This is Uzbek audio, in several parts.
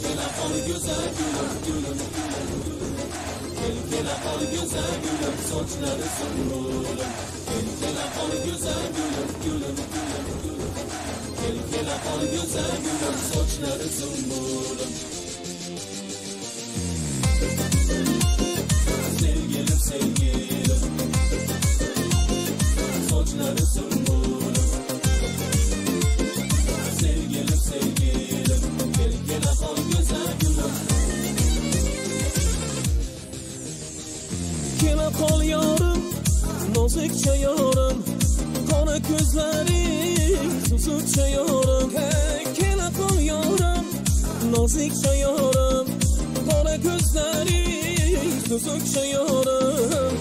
Kela kol güzel gülüm gülüm Kela kol güzel gülüm saçları sümbülüm Kela kol güzel gülüm gülüm Kela kol güzel gülüm saçları sümbülüm Sevgilim sevgilim saçları sümbülüm Sevgilim sevgilim Kela kol güzel gülüm Kela kol yarım nazikçe yarım Kara gözlerin susukça yarım Kela kol yarım nazikçe yarım Kara gözlerin susukça yarım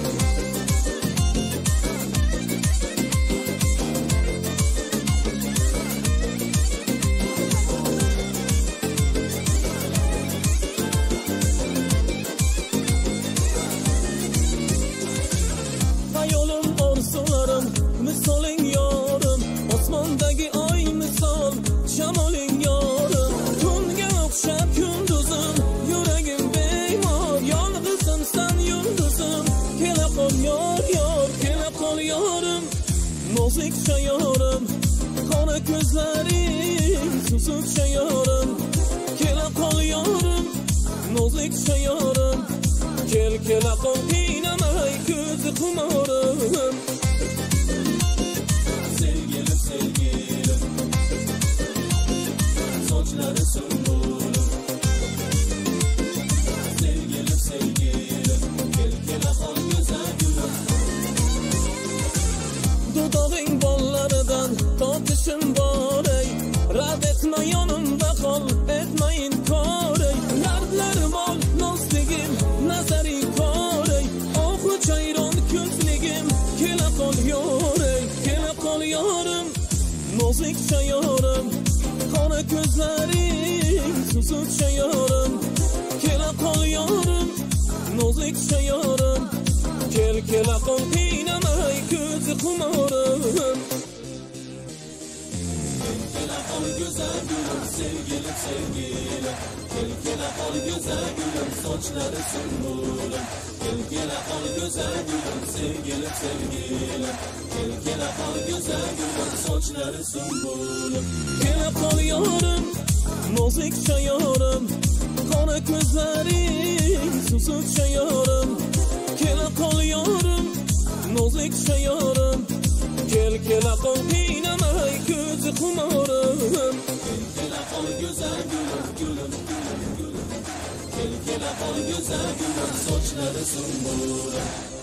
Hayolim orzularım misolin yarım Osmondagi ay misol shamolin yarım Tunga o'xshab kunduzim yuragim bemor Yolg'izim san yulduzim Kela qol yor yor Kela qol yorim nozikcha yorim Qora ko'zlaring susukcha yorim Kela qol yorim nozikcha yorim Kela qol qiynamay ko'zi xumorim Sevgilim sevgilim sochları sümbülüm Sevgilim sevgilim Kela qol güzel gülüm Dudağın bollaridan tortishim bor ey Rad etma yonimda qol etma inkor ey Dardlarim ol nozligim nazaring kor ey Ohu chayron ko'zligim Kela qol yor ey Kela qol yorim nozikcha yorim Qora ko'zlaring susukcha yorim Kela qol yorim nozikcha yorim Kela qol qiynamay ko'zi xumorim Kela qol güzel gülüm sevgilim sevgilim Kela qol güzel gülüm saçları sümbülüm Kela qol güzel gülüm sevgilim sevgilim Kela qol güzel gülüm saçları sümbülüm Kela qol yorim nozikcha yorim Qora ko'zlaring susukcha yorim Kela qol yorim nozikcha yorim Kela qol qiynamay ko'zi xumorim Kela qol güzel gülüm gülüm Kela qol güzel gülüm saçları sümbülüm